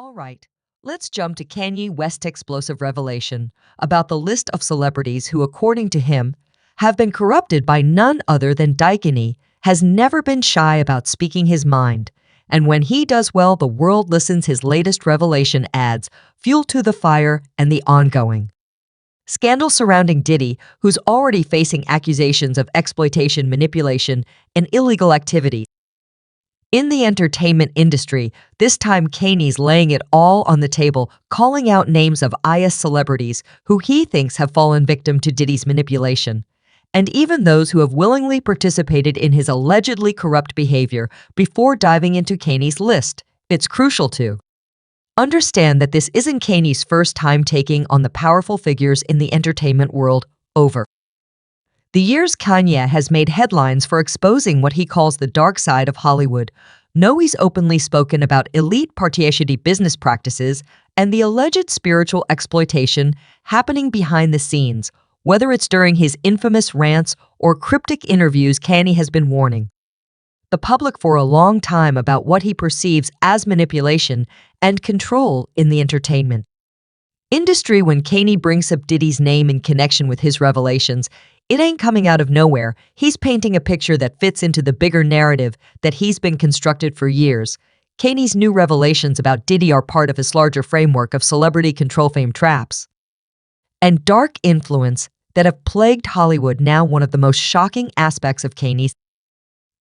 All right, let's jump to Kanye West's explosive revelation about the list of celebrities who, according to him, have been corrupted by none other than Diddy. Has never been shy about speaking his mind, and when he does well, the world listens. His latest revelation adds fuel to the fire and the ongoing scandal surrounding Diddy, who's already facing accusations of exploitation, manipulation, and illegal activity. In the entertainment industry, this time Kanye's laying it all on the table, calling out names of IS celebrities who he thinks have fallen victim to Diddy's manipulation, and even those who have willingly participated in his allegedly corrupt behavior. Before diving into Kanye's list, it's crucial to understand that this isn't Kanye's first time taking on the powerful figures in the entertainment world. Over the years, Kanye has made headlines for exposing what he calls the dark side of Hollywood. He's openly spoken about elite partiality business practices and the alleged spiritual exploitation happening behind the scenes. Whether it's during his infamous rants or cryptic interviews, Kanye has been warning the public for a long time about what he perceives as manipulation and control in the entertainment industry. When Kanye brings up Diddy's name in connection with his revelations, it ain't coming out of nowhere. He's painting a picture that fits into the bigger narrative that he's been constructed for years. Kanye's new revelations about Diddy are part of his larger framework of celebrity control, fame traps, and dark influence that have plagued Hollywood. Now, one of the most shocking aspects of Kanye's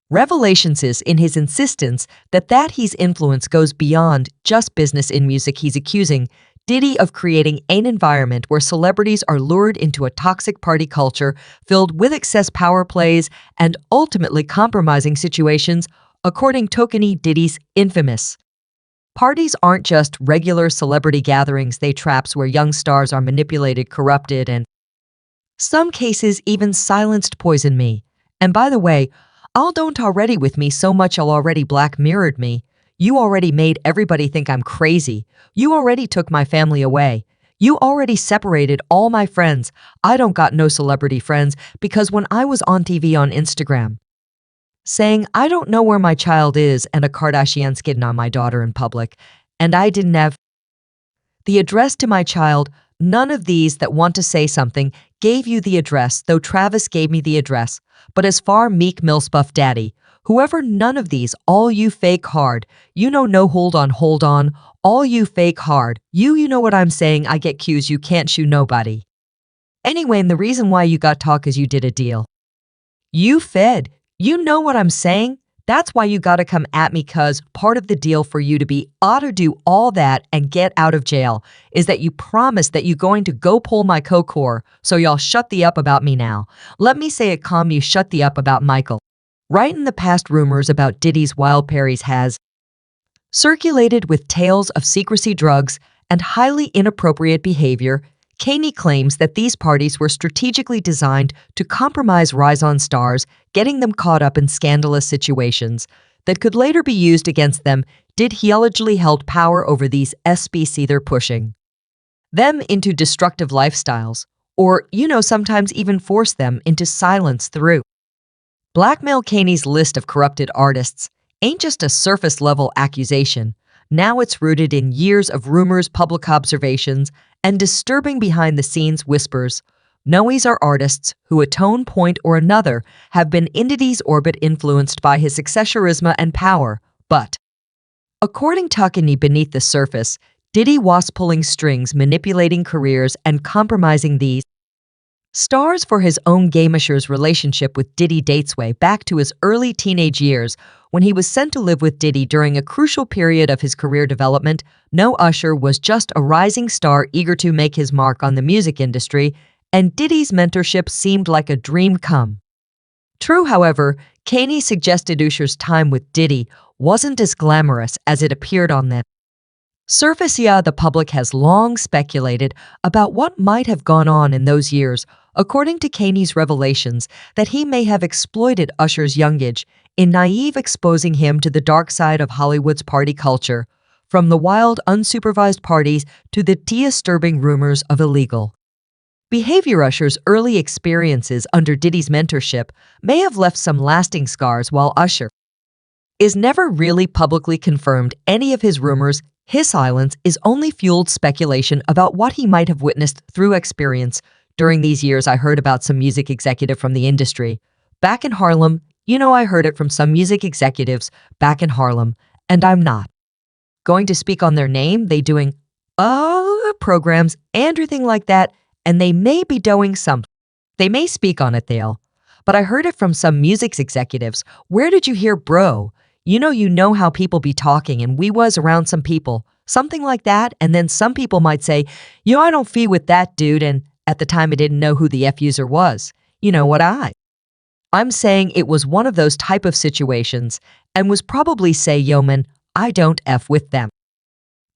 revelations is in his insistence that his influence goes beyond just business in music. He's accusing Diddy of creating an environment where celebrities are lured into a toxic party culture filled with excess power plays and ultimately compromising situations. According to Kanye, Diddy's infamous parties aren't just regular celebrity gatherings, they traps where young stars are manipulated, corrupted, and some cases even silenced. Poison me. And by the way, I'll don't already with me so much I'll already black mirrored me. You already made everybody think I'm crazy. You already took my family away. You already separated all my friends. I don't got no celebrity friends because when I was on TV, on Instagram, saying I don't know where my child is and a Kardashian skidding on my daughter in public, and I didn't have the address to my child, none of these that want to say something gave you the address, though Travis gave me the address. But as far Meek Mill's Buff Daddy, whoever, none of these, all you fake hard, no hold on, all you fake hard, you know what I'm saying. I get cues, you can't shoe nobody. Anyway, and the reason why you got talk is you did a deal. You fed, you know what I'm saying? That's why you gotta come at me, cause part of the deal for you to be ought to do all that and get out of jail is that you promised that you going to go pull my co-core, so y'all shut the up about me now. Let me say it calm, you shut the up about Michael. Right in the past, rumors about Diddy's wild parties has circulated with tales of secrecy, drugs, and highly inappropriate behavior. Kanye claims that these parties were strategically designed to compromise rise-on stars, getting them caught up in scandalous situations that could later be used against them. He allegedly held power over these SBC, they're pushing them into destructive lifestyles, or, sometimes even force them into silence through blackmail. Kanye's list of corrupted artists ain't just a surface-level accusation. Now it's rooted in years of rumors, public observations, and disturbing behind-the-scenes whispers. These are artists who, at one point or another, have been in Diddy's orbit, influenced by his success, charisma, and power. But according to Kanye, beneath the surface, Diddy was pulling strings, manipulating careers, and compromising these stars for his own gain. Usher's relationship with Diddy dates way back to his early teenage years when he was sent to live with Diddy during a crucial period of his career development. Usher was just a rising star eager to make his mark on the music industry, and Diddy's mentorship seemed like a dream come true. However, Kanye suggested Usher's time with Diddy wasn't as glamorous as it appeared on the surface. The public has long speculated about what might have gone on in those years. According to Kanye's revelations, that he may have exploited Usher's young age in naive, exposing him to the dark side of Hollywood's party culture, from the wild, unsupervised parties to the disturbing rumors of illegal behavior. Usher's early experiences under Diddy's mentorship may have left some lasting scars. While Usher is never really publicly confirmed any of his rumors, His silence is only fueled speculation about what he might have witnessed through experience. During these years, I heard about some music executive from the industry. Back in Harlem, I heard it from some music executives back in Harlem, and I'm not going to speak on their name. They doing programs and everything like that, and they may be doing some. They may speak on it, they'll. But I heard it from some music executives. Where did you hear, bro? You know how people be talking, and we was around some people, something like that, and then some people might say, I don't fee with that dude, and at the time I didn't know who the F user was. You know what I'm saying it was one of those type of situations, and was probably say, yo man, I don't F with them.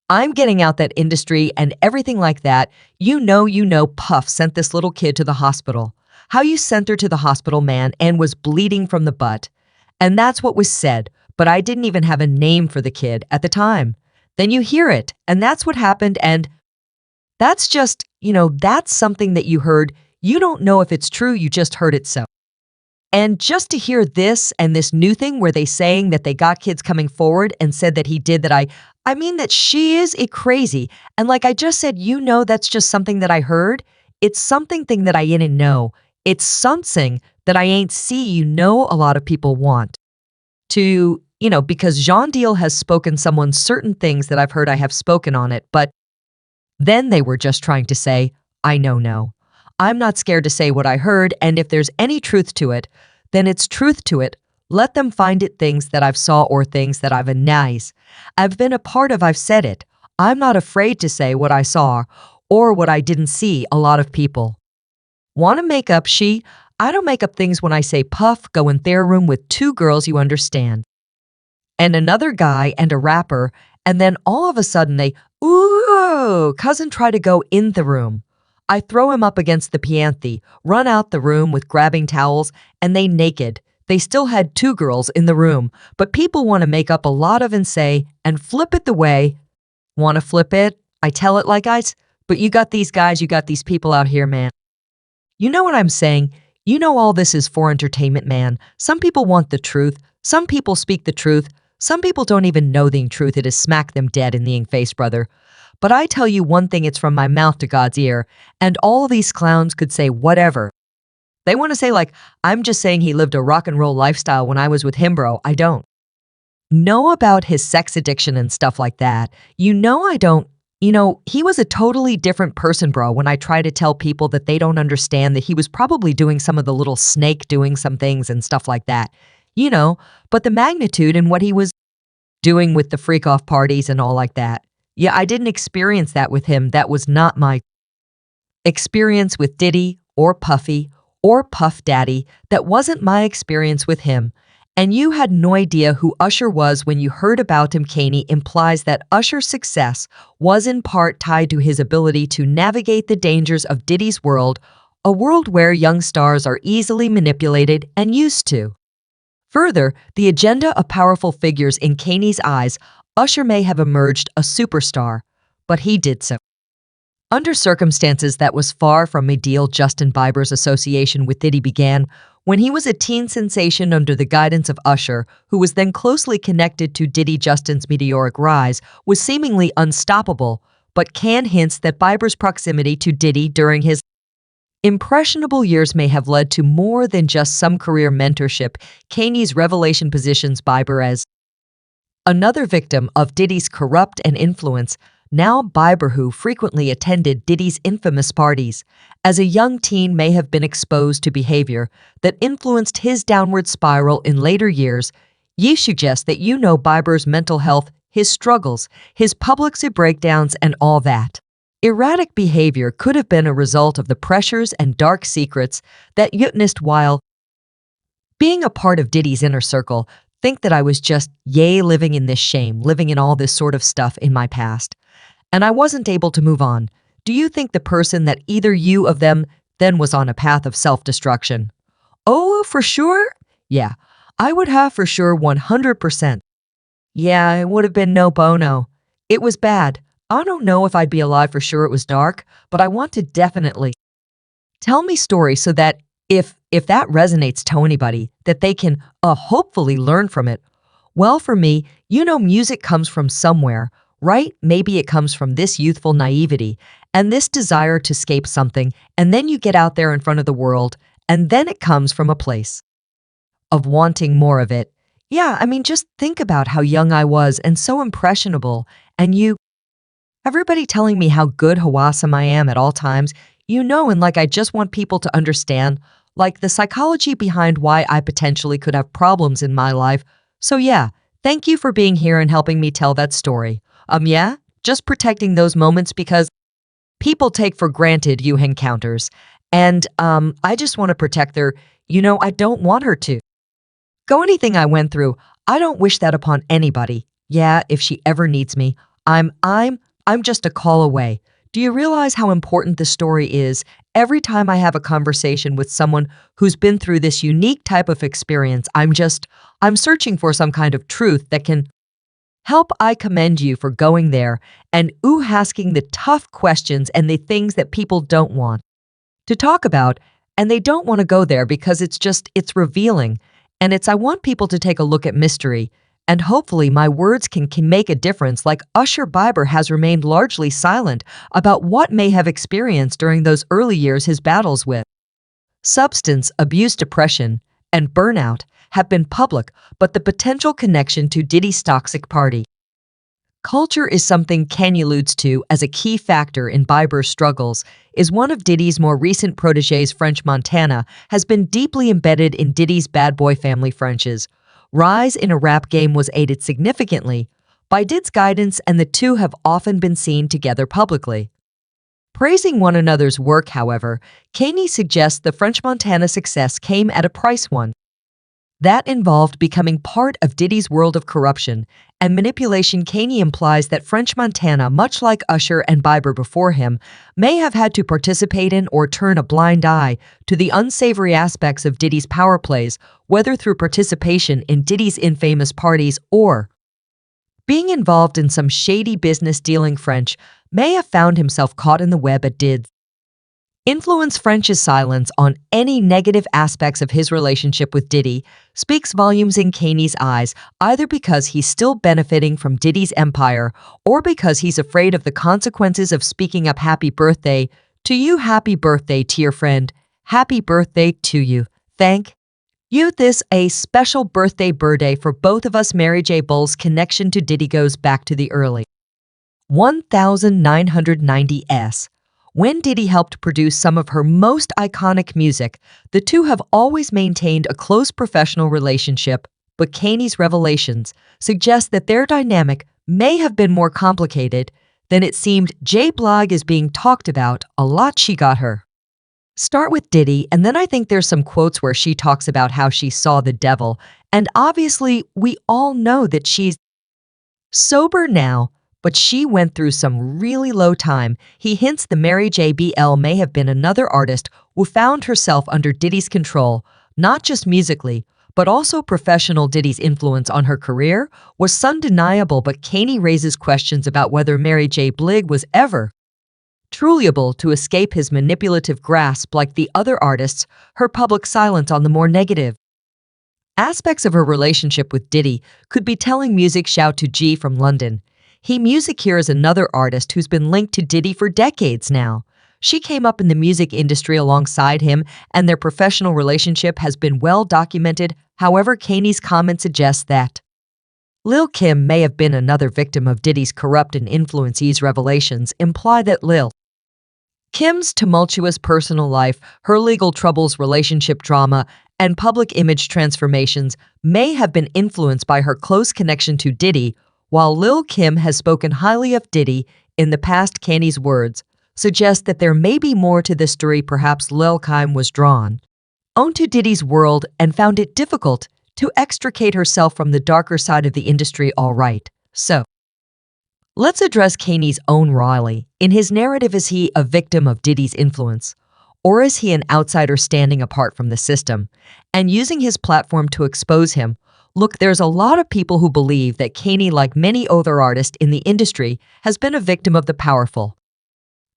I'm getting out that industry and everything like that. Puff sent this little kid to the hospital. How you sent her to the hospital, man, and was bleeding from the butt. And that's what was said, but I didn't even have a name for the kid at the time. Then you hear it, and that's what happened, and that's just, that's something that you heard. You don't know if it's true, you just heard it so. And just to hear this and this new thing where they saying that they got kids coming forward and said that he did that, I mean that she is crazy. And like I just said, that's just something that I heard. It's something that I didn't know. It's something that I ain't see, a lot of people want to, because Jean Deal has spoken someone certain things that I've heard I have spoken on it, but then they were just trying to say, I know no. I'm not scared to say what I heard, and if there's any truth to it, then it's truth to it. Let them find it things that I've saw or things that I've I've been a part of, I've said it. I'm not afraid to say what I saw or what I didn't see. A lot of people want to make up I don't make up things when I say Puff go in their room with two girls, you understand, and another guy and a rapper, and then all of a sudden they, cousin try to go in the room. I throw him up against the piano, run out the room with grabbing towels, and they naked. They still had two girls in the room, but people want to make up a lot of and say, and flip it the way. Want to flip it? I tell it like but you got these guys, you got these people out here, man. You know what I'm saying? All this is for entertainment, man. Some people want the truth. Some people speak the truth. Some people don't even know the truth. It is smack them dead in the face, brother. But I tell you one thing, it's from my mouth to God's ear, and all these clowns could say whatever. They want to say I'm just saying he lived a rock and roll lifestyle when I was with him, bro. I don't know about his sex addiction and stuff like that. I don't. He was a totally different person, bro, when I try to tell people that they don't understand that he was probably doing some of the little snake doing some things and stuff like that. But the magnitude and what he was doing with the freak-off parties and all like that. Yeah, I didn't experience that with him. That was not my experience with Diddy or Puffy or Puff Daddy. That wasn't my experience with him. And you had no idea who Usher was when you heard about him. Kanye implies that Usher's success was in part tied to his ability to navigate the dangers of Diddy's world, a world where young stars are easily manipulated and used to. Further, the agenda of powerful figures in Kanye's eyes, Usher may have emerged a superstar, but he did so under circumstances that was far from ideal. Justin Bieber's association with Diddy began when he was a teen sensation under the guidance of Usher, who was then closely connected to Diddy. Justin's meteoric rise was seemingly unstoppable, but Can hints that Bieber's proximity to Diddy during his impressionable years may have led to more than just some career mentorship. Kanye's revelation positions Bieber as another victim of Diddy's corrupt and influence. Now Bieber, who frequently attended Diddy's infamous parties, as a young teen may have been exposed to behavior that influenced his downward spiral in later years. Ye suggest that Bieber's mental health, his struggles, his public breakdowns, and all that. Erratic behavior could have been a result of the pressures and dark secrets that you witnessed while being a part of Diddy's inner circle. Think that I was just, living in this shame, living in all this sort of stuff in my past. And I wasn't able to move on. Do you think the person that either you of them then was on a path of self-destruction? Oh, for sure? Yeah, I would have for sure 100%. Yeah, it would have been no bono. It was bad. I don't know if I'd be alive for sure. It was dark, but I want to definitely tell me stories so that if that resonates to anybody, that they can hopefully learn from it. Well, for me, music comes from somewhere. right? Maybe it comes from this youthful naivety and this desire to escape something, and then you get out there in front of the world, and then it comes from a place of wanting more of it. Yeah, I mean, just think about how young I was and so impressionable, and everybody telling me how good Hawasam I am at all times, and like I just want people to understand, like the psychology behind why I potentially could have problems in my life. So yeah, thank you for being here and helping me tell that story. Yeah, just protecting those moments because people take for granted you encounters. And I just want to protect her. I don't want her to go anything I went through. I don't wish that upon anybody. Yeah, if she ever needs me, I'm just a call away. Do you realize how important this story is? Every time I have a conversation with someone who's been through this unique type of experience, I'm searching for some kind of truth that can help. I commend you for going there and asking the tough questions and the things that people don't want to talk about, and they don't want to go there because it's revealing. And I want people to take a look at mystery, and hopefully my words can make a difference, like Usher Biber has remained largely silent about what may have experienced during those early years. His battles with substance abuse, depression, and burnout have been public, but the potential connection to Diddy's toxic party culture is something Kanye alludes to as a key factor in Bieber's struggles. Is one of Diddy's more recent proteges, French Montana, has been deeply embedded in Diddy's bad boy family. French's rise in a rap game was aided significantly by Diddy's guidance, and the two have often been seen together publicly praising one another's work. However, Kanye suggests the French Montana success came at a price, one that involved becoming part of Diddy's world of corruption and manipulation. Kanye implies that French Montana, much like Usher and Bieber before him, may have had to participate in or turn a blind eye to the unsavory aspects of Diddy's power plays, whether through participation in Diddy's infamous parties or being involved in some shady business dealing. French may have found himself caught in the web at Diddy's influence. French's silence on any negative aspects of his relationship with Diddy speaks volumes in Kanye's eyes, either because he's still benefiting from Diddy's empire or because he's afraid of the consequences of speaking up. Happy birthday to you. Happy birthday to your friend. Happy birthday to you. Thank you. This a special birthday for both of us. Mary J. Bull's connection to Diddy goes back to the early 1990s. When Diddy helped produce some of her most iconic music, the two have always maintained a close professional relationship, but Kanye's revelations suggest that their dynamic may have been more complicated than it seemed. J. Blog is being talked about a lot. She got her start with Diddy, and then I think there's some quotes where she talks about how she saw the devil, and obviously we all know that she's sober now, but she went through some really low time. He hints the Mary J. BL may have been another artist who found herself under Diddy's control, not just musically, but also professional. Diddy's influence on her career was undeniable, but Kanye raises questions about whether Mary J. Blige was ever truly able to escape his manipulative grasp. Like the other artists, her public silence on the more negative aspects of her relationship with Diddy could be telling. Music shout to G from London. He Music here is another artist who's been linked to Diddy for decades now. She came up in the music industry alongside him, and their professional relationship has been well documented. However, Kanye's comment suggests that Lil Kim may have been another victim of Diddy's corrupt and influence. These revelations imply that Lil Kim's tumultuous personal life, her legal troubles, relationship drama, and public image transformations may have been influenced by her close connection to Diddy. While Lil Kim has spoken highly of Diddy in the past, Kanye's words suggest that there may be more to this story. Perhaps Lil Kim was drawn onto Diddy's world and found it difficult to extricate herself from the darker side of the industry. All right, so let's address Kanye's own Riley. In his narrative, is he a victim of Diddy's influence, or is he an outsider standing apart from the system and using his platform to expose him? Look, there's a lot of people who believe that Kanye, like many other artists in the industry, has been a victim of the powerful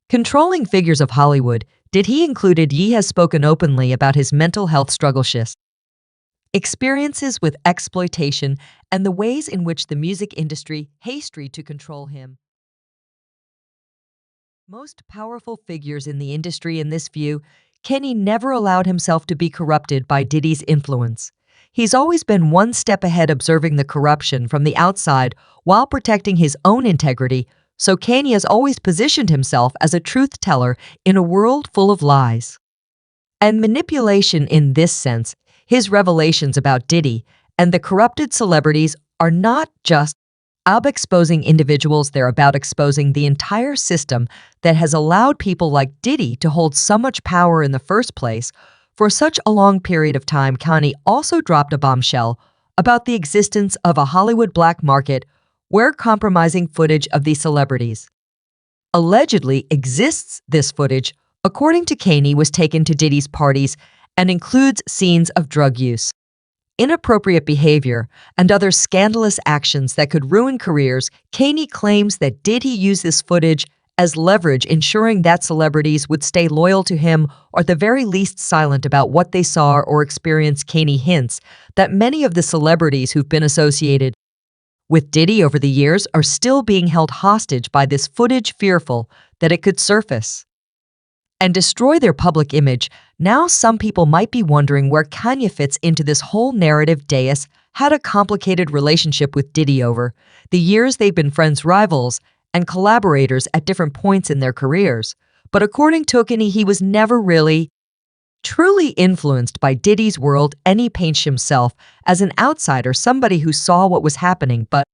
controlling figures of Hollywood. Did he included? He has spoken openly about his mental health struggles, experiences with exploitation, and and the ways in which the music industry hasty to control him. Most powerful figures in the industry in this view, Kenny never allowed himself to be corrupted by Diddy's influence. He's always been one step ahead observing the corruption from the outside while protecting his own integrity, so Kanye has always positioned himself as a truth teller in a world full of lies and manipulation. In this sense, his revelations about Diddy and the corrupted celebrities are not just about exposing individuals, they're about exposing the entire system that has allowed people like Diddy to hold so much power in the first place for such a long period of time. Kanye also dropped a bombshell about the existence of a Hollywood black market where compromising footage of these celebrities allegedly exists. This footage, according to Kanye, was taken to Diddy's parties and includes scenes of drug use, inappropriate behavior, and other scandalous actions that could ruin careers. Kanye claims that Diddy used this footage as leverage, ensuring that celebrities would stay loyal to him or at the very least silent about what they saw or experienced. Kanye hints that many of the celebrities who've been associated with Diddy over the years are still being held hostage by this footage, fearful that it could surface and destroy their public image. Now some people might be wondering where Kanye fits into this whole narrative. Deus had a complicated relationship with Diddy over the years. They've been friends, rivals, and collaborators at different points in their careers. But according to Kanye, he was never really truly influenced by Diddy's world, and he paints himself as an outsider, somebody who saw what was happening but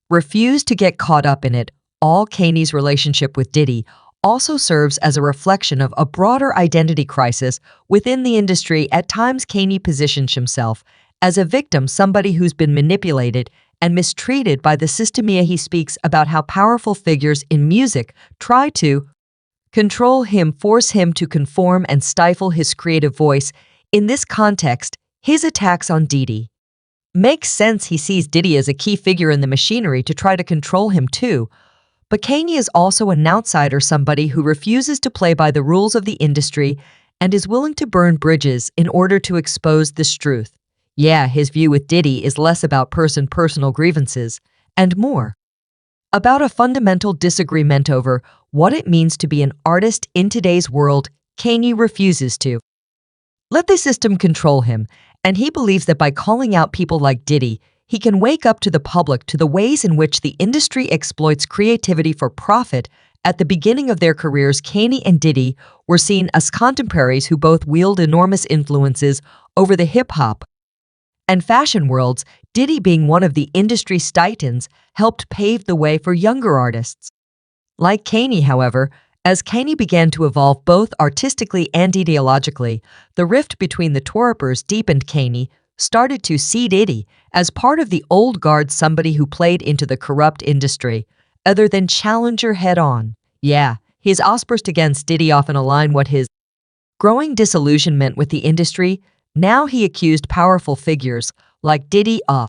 refused to get caught up in it. All Kanye's relationship with Diddy also serves as a reflection of a broader identity crisis within the industry. At times, Kanye positions himself as a victim, somebody who's been manipulated and mistreated by the system. He speaks about how powerful figures in music try to control him, force him to conform, and stifle his creative voice. In this context, his attacks on Diddy makes sense. He sees Diddy as a key figure in the machinery to try to control him too. But Kanye is also an outsider, somebody who refuses to play by the rules of the industry and is willing to burn bridges in order to expose this truth. Yeah, his view with Diddy is less about personal grievances and more about a fundamental disagreement over what it means to be an artist in today's world. Kanye refuses to let the system control him, and he believes that by calling out people like Diddy, he can wake up to the public to the ways in which the industry exploits creativity for profit. At the beginning of their careers, Kanye and Diddy were seen as contemporaries who both wield enormous influences over the hip-hop and fashion worlds. Diddy, being one of the industry's titans, helped pave the way for younger artists like Kanye. However, as Kanye began to evolve both artistically and ideologically, the rift between the two rappers deepened. Kanye started to see Diddy as part of the old guard, somebody who played into the corrupt industry, other than challenger head-on. Yeah, his outbursts against Diddy often align with his growing disillusionment with the industry. Now he accused powerful figures like Diddy of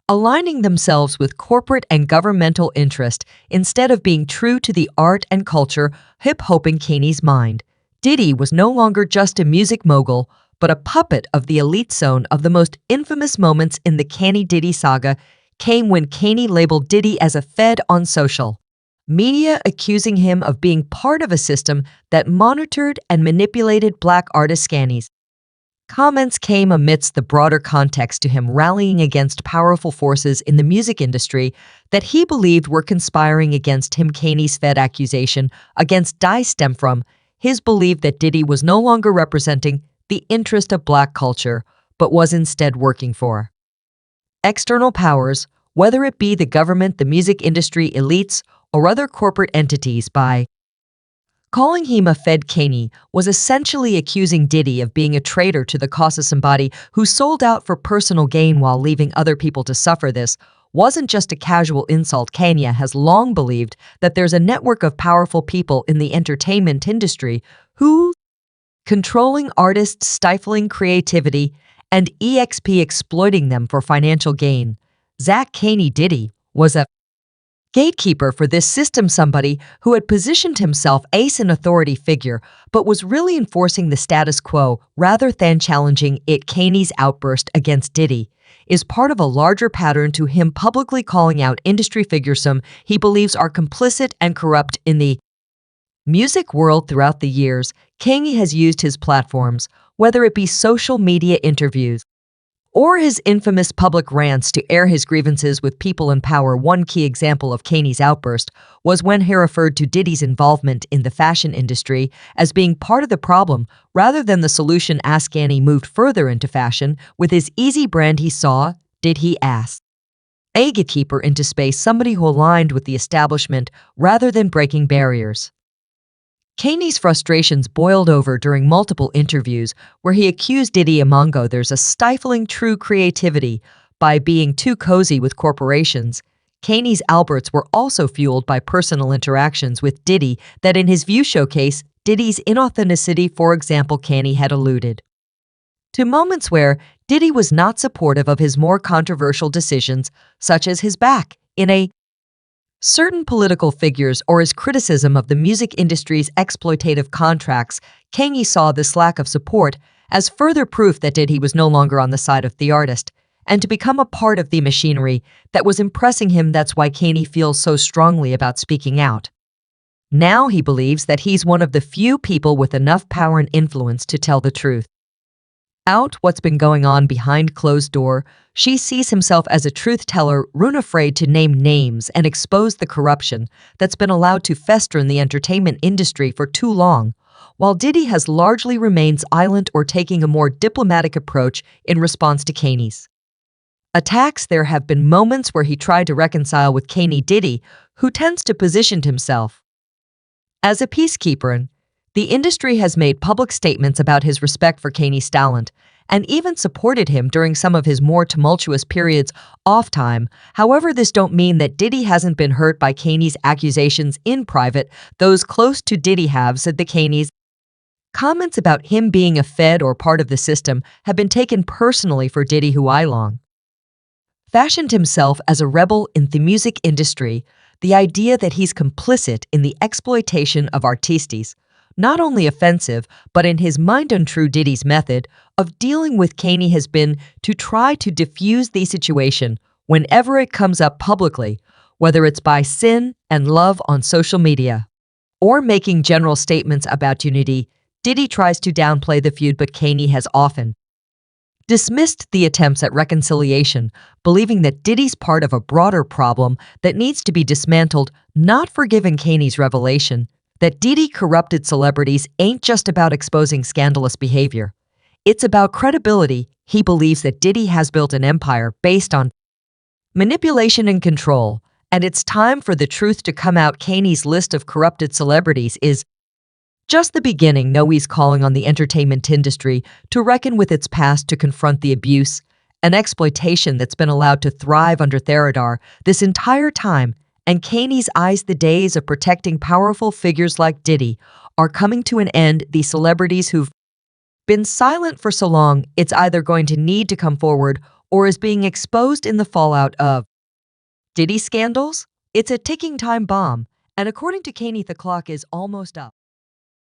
aligning themselves with corporate and governmental interest instead of being true to the art and culture. Hip-hop. In Kanye's mind, Diddy was no longer just a music mogul, but a puppet of the elite zone. Of the most infamous moments in the Kanye-Diddy saga came when Kanye labeled Diddy as a fed on social media, accusing him of being part of a system that monitored and manipulated black artists. Kanye's comments came amidst the broader context to him rallying against powerful forces in the music industry that he believed were conspiring against him. Kanye's Fed accusation against Diddy stemmed from his belief that Diddy was no longer representing the interest of black culture, but was instead working for external powers, whether it be the government, the music industry, elites, or other corporate entities. By calling him a fed, Kanye was essentially accusing Diddy of being a traitor to the cause, somebody who sold out for personal gain while leaving other people to suffer. This wasn't just a casual insult. Kanye has long believed that there's a network of powerful people in the entertainment industry who controlling artists, stifling creativity, and exploiting them for financial gain. Kanye Diddy was a gatekeeper for this system, somebody who had positioned himself as an authority figure, but was really enforcing the status quo rather than challenging it. Kanye's outburst against Diddy is part of a larger pattern to him publicly calling out industry figures some he believes are complicit and corrupt in the music world. Throughout the years, Kanye has used his platforms, whether it be social media interviews or his infamous public rants, to air his grievances with people in power. One key example of Kanye's outburst was when he referred to Diddy's involvement in the fashion industry as being part of the problem rather than the solution. As Kanye moved further into fashion with his Easy brand, he saw, did he ask, a gatekeeper into space, somebody who aligned with the establishment rather than breaking barriers. Kanye's frustrations boiled over during multiple interviews where he accused Diddy among others of stifling true creativity by being too cozy with corporations. Kanye's outbursts were also fueled by personal interactions with Diddy that in his view showcase Diddy's inauthenticity. For example, Kanye had alluded to moments where Diddy was not supportive of his more controversial decisions, such as his back in a certain political figures or his criticism of the music industry's exploitative contracts. Kanye saw this lack of support as further proof that Diddy was no longer on the side of the artist and to become a part of the machinery that was impressing him. That's why Kanye feels so strongly about speaking out. Now he believes that he's one of the few people with enough power and influence to tell the truth. What's been going on behind closed door, she sees himself as a truth teller, unafraid to name names and expose the corruption that's been allowed to fester in the entertainment industry for too long, while Diddy has largely remained silent or taking a more diplomatic approach in response to Kanye's attacks. There have been moments where he tried to reconcile with Kanye. Diddy, who tends to position himself as a peacekeeper, and the industry has made public statements about his respect for Kanye's talent and even supported him during some of his more tumultuous periods off time. However, this don't mean that Diddy hasn't been hurt by Kanye's accusations in private. Those close to Diddy have said that Kanye's comments about him being a Fed or part of the system have been taken personally for Diddy, who I long fashioned himself as a rebel in the music industry. The idea that he's complicit in the exploitation of artistes not only offensive, but in his mind untrue. Diddy's method of dealing with Kanye has been to try to diffuse the situation whenever it comes up publicly, whether it's by sin and love on social media or making general statements about unity. Diddy tries to downplay the feud, but Kanye has often dismissed the attempts at reconciliation, believing that Diddy's part of a broader problem that needs to be dismantled. Not forgiving Kanye's revelation that Diddy corrupted celebrities ain't just about exposing scandalous behavior. It's about credibility. He believes that Diddy has built an empire based on manipulation and control, and it's time for the truth to come out. Kanye's list of corrupted celebrities is just the beginning. No, he's calling on the entertainment industry to reckon with its past, to confront the abuse and exploitation that's been allowed to thrive under their radar this entire time. And Kanye's eyes, the days of protecting powerful figures like Diddy are coming to an end. The celebrities who've been silent for so long, it's either going to need to come forward or is being exposed in the fallout of Diddy scandals. It's a ticking time bomb, and according to Kanye, the clock is almost up.